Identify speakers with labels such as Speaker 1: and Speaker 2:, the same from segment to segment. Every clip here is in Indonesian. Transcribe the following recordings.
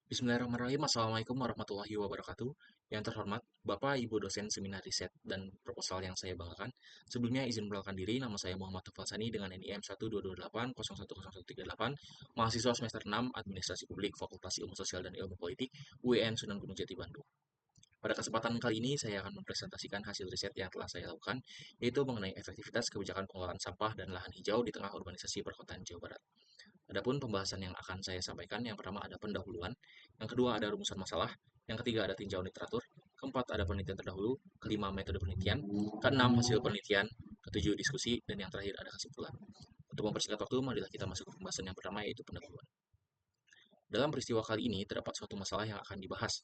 Speaker 1: Bismillahirrahmanirrahim. Assalamualaikum warahmatullahi wabarakatuh. Yang terhormat, Bapak Ibu dosen seminar riset dan proposal yang saya banggakan. Sebelumnya izin memperkenalkan diri, nama saya Muhammad Tufal Sani dengan NIM 12280101138, mahasiswa semester 6 Administrasi Publik Fakultas Ilmu Sosial dan Ilmu Politik UIN Sunan Gunung Jati Bandung. Pada kesempatan kali ini, saya akan mempresentasikan hasil riset yang telah saya lakukan, yaitu mengenai efektivitas kebijakan pengelolaan sampah dan lahan hijau di tengah urbanisasi perkotaan Jawa Barat. Adapun pembahasan yang akan saya sampaikan, yang pertama ada pendahuluan, yang kedua ada rumusan masalah, yang ketiga ada tinjauan literatur, keempat ada penelitian terdahulu, kelima metode penelitian, keenam hasil penelitian, ketujuh diskusi, dan yang terakhir ada kesimpulan. Untuk mempersingkat waktu, marilah kita masuk ke pembahasan yang pertama, yaitu pendahuluan. Dalam peristiwa kali ini, terdapat suatu masalah yang akan dibahas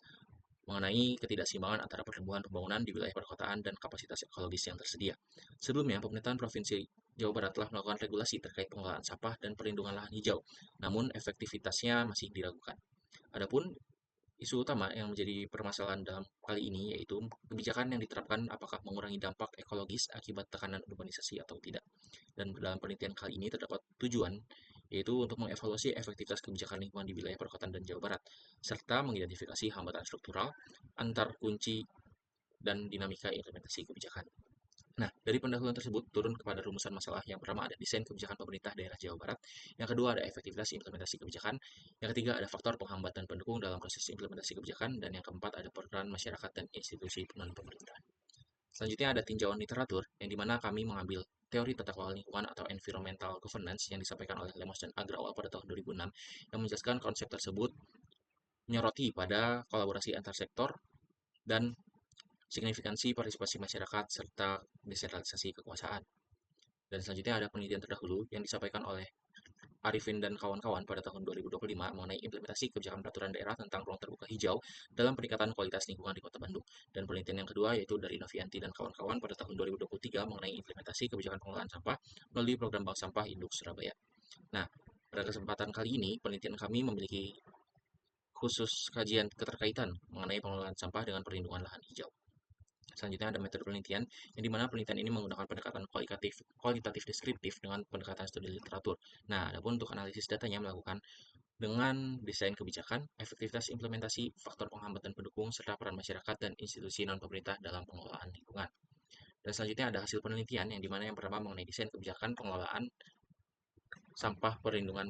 Speaker 1: mengenai ketidakseimbangan antara pertumbuhan pembangunan di wilayah perkotaan dan kapasitas ekologis yang tersedia. Sebelumnya, pemerintahan Provinsi Jawa Barat telah melakukan regulasi terkait pengelolaan sampah dan perlindungan lahan hijau, namun efektivitasnya masih diragukan. Adapun isu utama yang menjadi permasalahan dalam kali ini yaitu kebijakan yang diterapkan apakah mengurangi dampak ekologis akibat tekanan urbanisasi atau tidak. Dan dalam penelitian kali ini terdapat tujuan yaitu untuk mengevaluasi efektivitas kebijakan lingkungan di wilayah perkotaan dan Jawa Barat, serta mengidentifikasi hambatan struktural, antar kunci, dan dinamika implementasi kebijakan. Nah, dari pendahuluan tersebut turun kepada rumusan masalah. Yang pertama ada desain kebijakan pemerintah daerah Jawa Barat, yang kedua ada efektivitas implementasi kebijakan, yang ketiga ada faktor penghambatan pendukung dalam proses implementasi kebijakan, dan yang keempat ada peran masyarakat dan institusi non pemerintah. Selanjutnya ada tinjauan literatur, yang dimana kami mengambil teori tata kelola lingkungan atau environmental governance yang disampaikan oleh Lemos dan Agrawal pada tahun 2006, yang menjelaskan konsep tersebut menyoroti pada kolaborasi antar sektor dan signifikansi partisipasi masyarakat serta desentralisasi kekuasaan. Dan selanjutnya ada penelitian terdahulu yang disampaikan oleh Arifin dan kawan-kawan pada tahun 2025 mengenai implementasi kebijakan peraturan daerah tentang ruang terbuka hijau dalam peningkatan kualitas lingkungan di Kota Bandung. Dan penelitian yang kedua yaitu dari Novianti dan kawan-kawan pada tahun 2023 mengenai implementasi kebijakan pengelolaan sampah melalui program bank sampah induk Surabaya. Nah, pada kesempatan kali ini penelitian kami memiliki khusus kajian keterkaitan mengenai pengelolaan sampah dengan perlindungan lahan hijau. Selanjutnya ada metode penelitian, yang dimana penelitian ini menggunakan pendekatan kualitatif deskriptif dengan pendekatan studi literatur. Nah, adapun untuk analisis datanya melakukan dengan desain kebijakan, efektivitas implementasi, faktor penghambatan pendukung, serta peran masyarakat dan institusi non-pemerintah dalam pengelolaan lingkungan. Dan selanjutnya ada hasil penelitian, yang dimana yang pertama mengenai desain kebijakan pengelolaan sampah perlindungan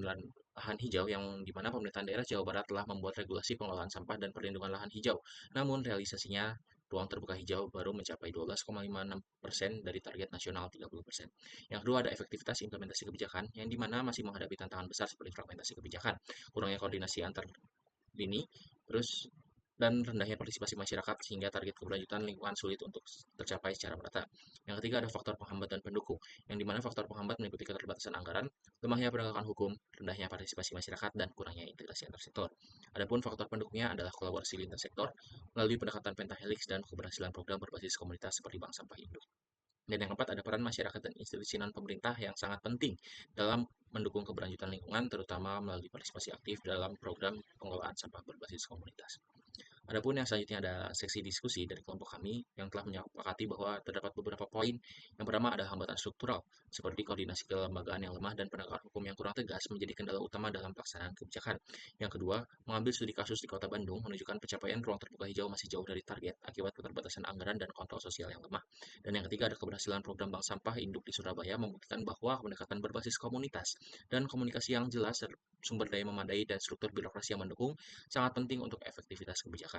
Speaker 1: lahan hijau, yang dimana pemerintahan daerah Jawa Barat telah membuat regulasi pengelolaan sampah dan perlindungan lahan hijau. Namun realisasinya ruang terbuka hijau baru mencapai 12,56% dari target nasional 30%. Yang kedua ada efektivitas implementasi kebijakan, yang dimana masih menghadapi tantangan besar seperti fragmentasi kebijakan, kurangnya koordinasi antar lini, terus dan rendahnya partisipasi masyarakat sehingga target keberlanjutan lingkungan sulit untuk tercapai secara merata. Yang ketiga ada faktor penghambat dan pendukung, yang dimana faktor penghambat meliputi keterbatasan anggaran, lemahnya penegakan hukum, rendahnya partisipasi masyarakat, dan kurangnya integrasi antar sektor. Adapun faktor pendukungnya adalah kolaborasi lintas sektor melalui pendekatan pentahelix dan keberhasilan program berbasis komunitas seperti bank sampah induk. Dan yang keempat ada peran masyarakat dan institusi non-pemerintah yang sangat penting dalam mendukung keberlanjutan lingkungan, terutama melalui partisipasi aktif dalam program pengelolaan sampah berbasis komunitas. Adapun yang selanjutnya ada seksi diskusi dari kelompok kami yang telah menyepakati bahwa terdapat beberapa poin. Yang pertama ada hambatan struktural, seperti koordinasi kelembagaan yang lemah dan penegakan hukum yang kurang tegas menjadi kendala utama dalam pelaksanaan kebijakan. Yang kedua, mengambil studi kasus di Kota Bandung menunjukkan pencapaian ruang terbuka hijau masih jauh dari target akibat keterbatasan anggaran dan kontrol sosial yang lemah. Dan yang ketiga ada keberhasilan program bank sampah induk di Surabaya membuktikan bahwa pendekatan berbasis komunitas dan komunikasi yang jelas, sumber daya memadai, dan struktur birokrasi yang mendukung sangat penting untuk efektivitas kebijakan.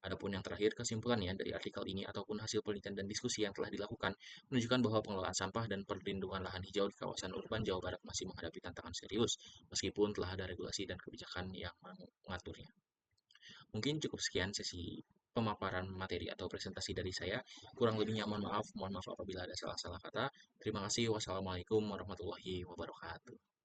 Speaker 1: Adapun yang terakhir, kesimpulannya dari artikel ini ataupun hasil penelitian dan diskusi yang telah dilakukan menunjukkan bahwa pengelolaan sampah dan perlindungan lahan hijau di kawasan urban Jawa Barat masih menghadapi tantangan serius, meskipun telah ada regulasi dan kebijakan yang mengaturnya. Mungkin cukup sekian sesi pemaparan materi atau presentasi dari saya. Kurang lebihnya mohon maaf apabila ada salah-salah kata. Terima kasih. Wassalamualaikum warahmatullahi wabarakatuh.